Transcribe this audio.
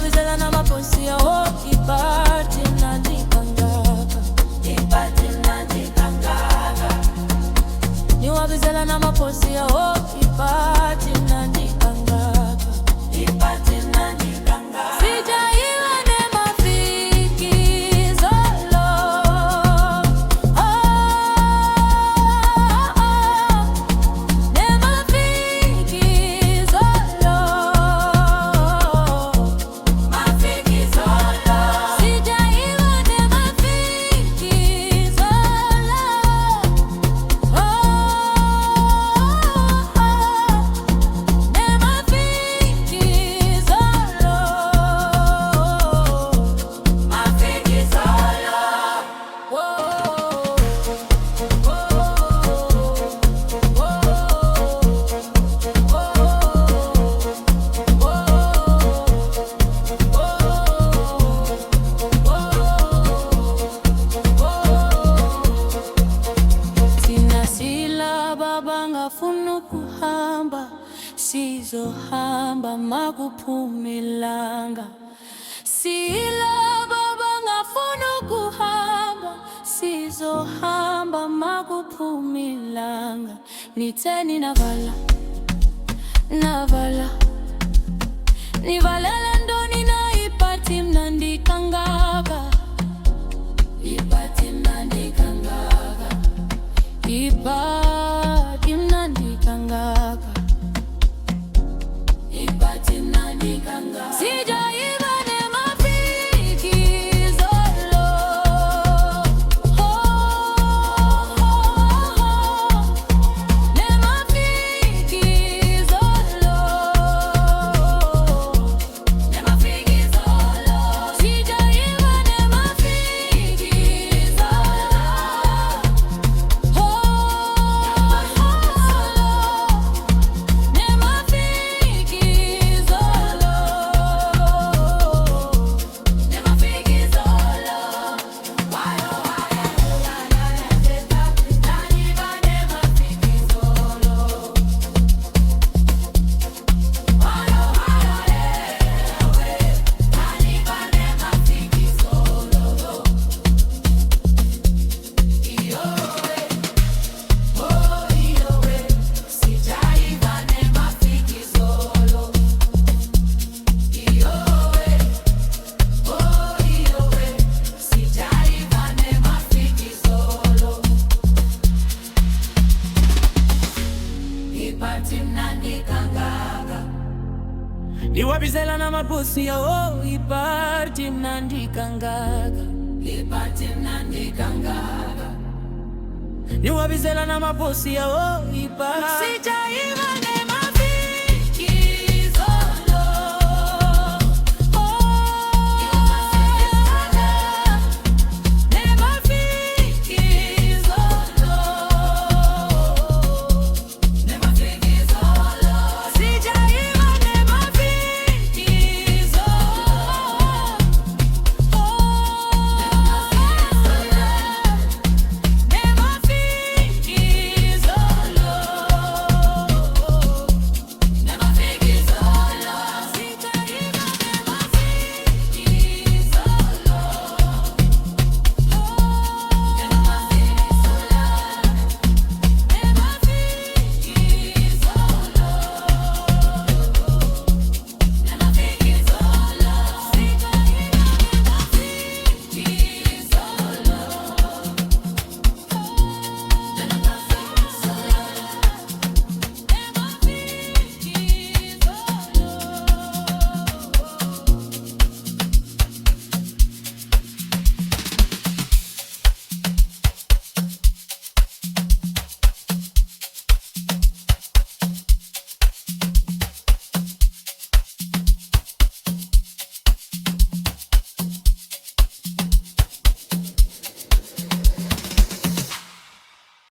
Niwabizela na maposi ya ho ipati nandikangaka. Niwabizela na maposi ya ho ipati nandikangaka. Sijaiwa ne mafikizolo. Ne mafikizolo. Sijaiwa ne mafikizolo. Funu kuhamba sizohamba makuphumelanga. Sila baba ngafunu kuhamba sizohamba makuphumelanga. Niteni navala nivalele ndoni na ipati mnandikangaka. Ipati mnandikangaka. Ipati mnandikangaka. Ipati mnandikangaka. Sijaiva ne mafikizolo. Ne mafikizolo. Ne mafikizolo. Sijaiva ne mafikizolo. Niwabizela na maposi ya ho ipati mnandikangaka. Ipati mnandikangaka. Niwabizela na maposi ya ho ipati. Sijaiva